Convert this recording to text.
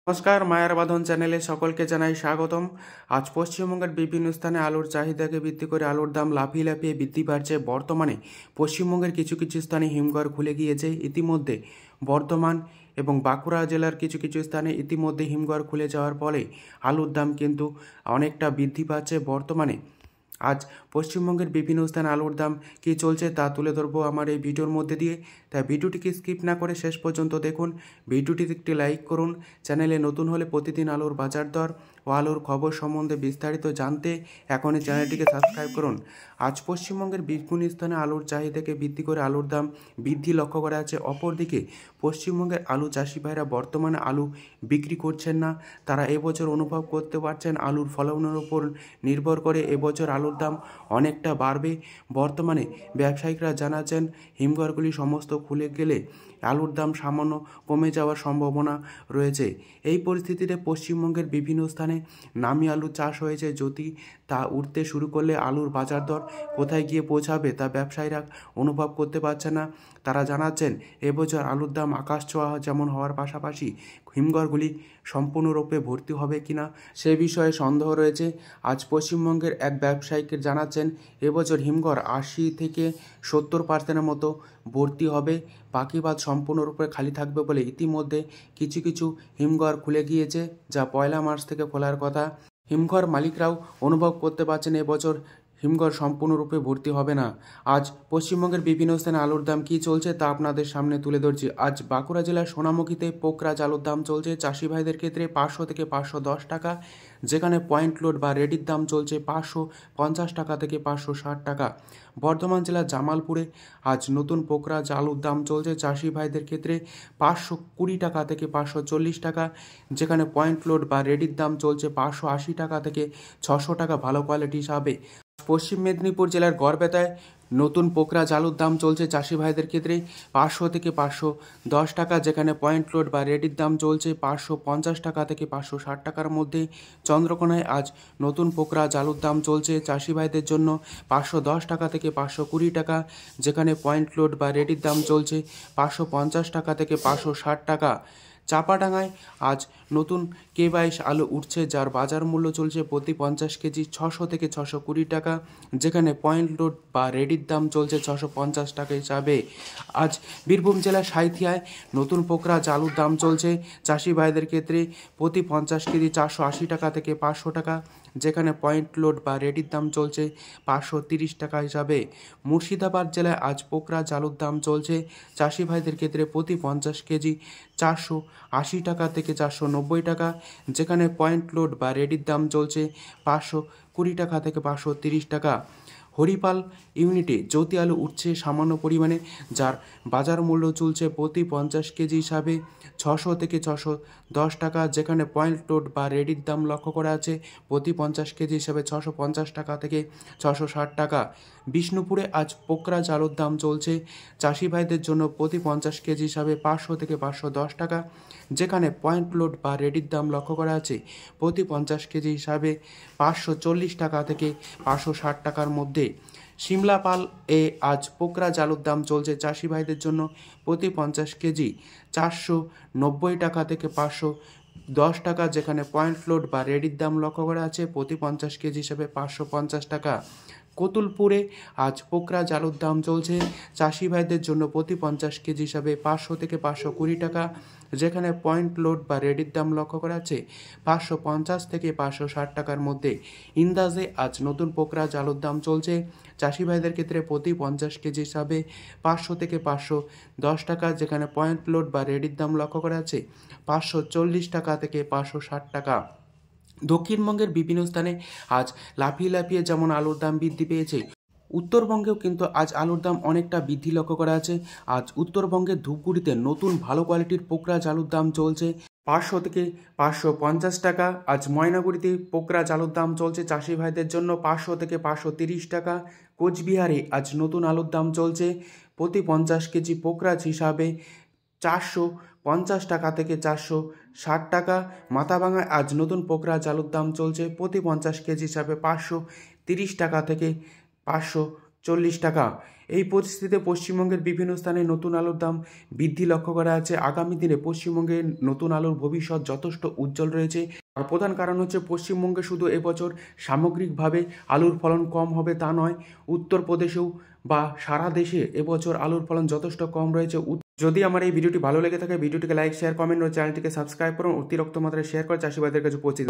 নমস্কার, মায়ার বাঁধন চ্যানেলে সকলকে জানাই স্বাগতম। আজ পশ্চিমবঙ্গের বিভিন্ন স্থানে আলুর চাহিদাকে ভিত্তি করে আলুর দাম লাফিয়ে লাফিয়ে বৃদ্ধি পাচ্ছে। বর্তমানে পশ্চিমবঙ্গের কিছু কিছু স্থানে হিমঘর খুলে গিয়েছে। ইতিমধ্যে বর্ধমান এবং বাঁকুড়া জেলার কিছু কিছু স্থানে ইতিমধ্যে হিমঘর খুলে যাওয়ার ফলে আলুর দাম কিন্তু অনেকটা বৃদ্ধি পাচ্ছে। বর্তমানে আজ পশ্চিমবঙ্গের বিভিন্ন স্থানে আলুর দাম কী চলছে তা তুলে ধরবো আমার এই ভিডিওর মধ্যে দিয়ে। তাই ভিডিওটিকে স্কিপ না করে শেষ পর্যন্ত দেখুন। ভিডিওটিতে একটি লাইক করুন। চ্যানেলে নতুন হলে প্রতিদিন আলুর বাজার দর ও আলুর খবর সম্বন্ধে বিস্তারিত জানতে এখনই চ্যানেলটিকে সাবস্ক্রাইব করুন। আজ পশ্চিমবঙ্গের বিভিন্ন স্থানে আলুর চাহিদাকে ভিত্তি করে আলুর দাম বৃদ্ধি লক্ষ্য করা আছে। অপরদিকে পশ্চিমবঙ্গের আলু চাষি ভাইরা বর্তমানে আলু বিক্রি করছেন না। তারা এবছর অনুভব করতে পারছেন আলুর ফলনের উপর নির্ভর করে এবছর আলুর দাম অনেকটা বাড়বে। বর্তমানে ব্যবসায়িকরা জানাচ্ছেন হিমঘরগুলি সমস্ত খুলে গেলে আলুর দাম সামান্য কমে যাওয়ার সম্ভাবনা রয়েছে। এই পরিস্থিতিতে পশ্চিমবঙ্গের বিভিন্ন স্থানে নামি আলু চাষ হয়েছে। যদি তা উঠতে শুরু করলে আলুর বাজার দর কোথায় গিয়ে পৌঁছাবে তা ব্যবসায়ীরা অনুভব করতে পারছে না। তারা জানাচ্ছেন এবছর আলুর দাম আকাশ ছোঁয়া যেমন হওয়ার পাশাপাশি হিমঘরগুলি সম্পূর্ণরূপে ভর্তি হবে কিনা সে বিষয়ে সন্দেহ রয়েছে। আজ পশ্চিমবঙ্গের এক ব্যবসায়ীকে জানাচ্ছেন এবছর হিমঘর 80 থেকে 70% মতো ভর্তি হবে, বাকি বাদ সম্পূর্ণরূপে খালি থাকবে বলে ইতিমধ্যে কিছু কিছু হিমঘর খুলে গিয়েছে, যা 1 মার্চ থেকে খোলার কথা। হিমঘর মালিকরাও অনুভব করতে পারছেন এবছর হিমঘর সম্পূর্ণরূপে ভর্তি হবে না। আজ পশ্চিমবঙ্গের বিভিন্ন স্থানে আলুর দাম কী চলছে তা আপনাদের সামনে তুলে ধরছি। আজ বাঁকুড়া জেলার সোনামুখীতে পোকরাজ আলুর দাম চলছে চাষি ভাইদের ক্ষেত্রে 500 থেকে 510 টাকা, যেখানে পয়েন্ট লোড বা রেডির দাম চলছে 550 টাকা থেকে 560 টাকা। বর্ধমান জেলার জামালপুরে আজ নতুন পোকরাজ আলুর দাম চলছে চাষি ভাইদের ক্ষেত্রে 520 টাকা থেকে 540 টাকা, যেখানে পয়েন্ট লোড বা রেডির দাম চলছে 580 টাকা থেকে 600 টাকা ভালো কোয়ালিটি হিসাবে। পশ্চিম মেদিনীপুর জেলার গড়বেতায় নতুন পোকরাজ আলুর দাম চলছে চাষি ভাইদের ক্ষেত্রে 500 থেকে 510 টাকা, যেখানে পয়েন্ট লোড বা রেডির দাম চলছে 550 টাকা থেকে 560 টাকার মধ্যে। চন্দ্রকোনায় আজ নতুন পোকরাজ আলুর দাম চলছে চাষি ভাইদের জন্য 510 টাকা থেকে 520 টাকা, যেখানে পয়েন্ট লোড বা রেডির দাম চলছে 550 টাকা থেকে 560 টাকা। চাপাডাঙ্গায় আজ নতুন K22 আলু উঠছে, যার বাজার মূল্য চলছে প্রতি 50 কেজি 600 থেকে 620 টাকা, যেখানে পয়েন্ট লোড বা রেডির দাম চলছে 650 টাকা হিসাবে। আজ বীরভূম জেলার সাঁইথিয়ায় নতুন পোকরাজ আলুর দাম চলছে চাষি ভাইদের ক্ষেত্রে প্রতি 50 কেজি 480 টাকা থেকে 500 টাকা, যেখানে পয়েন্ট লোড বা রেডির দাম চলছে 530 টাকা হিসাবে। মুর্শিদাবাদ জেলায় আজ পোকরাজ আলুর দাম চলছে চাষি ভাইদের ক্ষেত্রে প্রতি 50 কেজি 480 টাকা থেকে 490 টাকা, যেখানে পয়েন্ট লোড বা রেডির দাম চলছে 520 টাকা থেকে 530 টাকা। হরিপাল ইউনিটে জ্যোতি আলু উঠছে সামান্য পরিমাণে, যার বাজার মূল্য চলছে প্রতি 50 কেজি হিসাবে 600 থেকে 610 টাকা, যেখানে পয়েন্ট লোড বা রেডির দাম লক্ষ্য করা আছে প্রতি 50 কেজি হিসাবে 650 টাকা থেকে 660 টাকা। বিষ্ণুপুরে আজ পোকরাজ আলুর দাম চলছে চাষি ভাইদের জন্য প্রতি 50 কেজি হিসাবে 500 থেকে 510 টাকা, যেখানে পয়েন্ট লোড বা রেডির দাম লক্ষ্য করা আছে প্রতি 50 কেজি হিসাবে 540 টাকা থেকে 560 টাকার মধ্যে। সিমলাপাল এ আজ পোকরাজ আলুর দাম চলছে চাষি ভাইদের জন্য প্রতি 50 কেজি 490 টাকা থেকে 510 টাকা, যেখানে পয়েন্ট লোড বা রেডির দাম লক্ষ্য করা আছে প্রতি 50 কেজি হিসাবে 550 টাকা। কতুলপুরে আজ পোকরাজ আলুর দাম চলছে চাষি ভাইদের জন্য প্রতি 50 কেজি হিসাবে 500 থেকে 520 টাকা, যেখানে পয়েন্ট লোড বা রেডির দাম লক্ষ্য করা আছে 550 থেকে 560 টাকার মধ্যে। ইন্দাজে আজ নতুন পোকরাজ আলুর দাম চলছে চাষি ভাইদের ক্ষেত্রে প্রতি 50 কেজি হিসাবে 500 থেকে 510 টাকা, যেখানে পয়েন্ট লোড বা রেডির দাম লক্ষ্য করা আছে 540 টাকা থেকে 560 টাকা। দক্ষিণবঙ্গের বিভিন্ন স্থানে আজ লাফিয়ে লাফিয়ে যেমন আলুর দাম বৃদ্ধি পেয়েছে, উত্তরবঙ্গেও কিন্তু আজ আলুর দাম অনেকটা বৃদ্ধি লক্ষ্য করা আছে। আজ উত্তরবঙ্গের ধূপগুড়িতে নতুন ভালো কোয়ালিটির পোকরাজ আলুর দাম চলছে 500 থেকে 550 টাকা। আজ ময়নাগুড়িতে পোকরাজ আলুর দাম চলছে চাষি ভাইদের জন্য 500 থেকে 530 টাকা। কোচবিহারে আজ নতুন আলুর দাম চলছে প্রতি 50 কেজি পোকরাজ হিসাবে 450 টাকা থেকে 460 টাকা। মাথাভাঙায় আজ নতুন পোকরাজ আলুর দাম চলছে প্রতি 50 কেজি হিসাবে 530 টাকা থেকে 540 টাকা। এই পরিস্থিতিতে পশ্চিমবঙ্গের বিভিন্ন স্থানে নতুন আলুর দাম বৃদ্ধি লক্ষ্য করা যাচ্ছে। আগামী দিনে পশ্চিমবঙ্গে নতুন আলুর ভবিষ্যৎ যথেষ্ট উজ্জ্বল রয়েছে। আর প্রধান কারণ হচ্ছে পশ্চিমবঙ্গে শুধু এবছর সামগ্রিকভাবে আলুর ফলন কম হবে তা নয়, উত্তরপ্রদেশেও বা সারা দেশে এবছর আলুর ফলন যথেষ্ট কম রয়েছে। যদি আমার এই ভিডিওটি ভালো লেগে থাকে ভিডিওটিকে লাইক শেয়ার কমেন্ট ও চ্যানেলটিকে সাবস্ক্রাইব করুন। অতিরিক্ত মাত্রায় শেয়ার করে চাষিবাদের কাছে পৌঁছে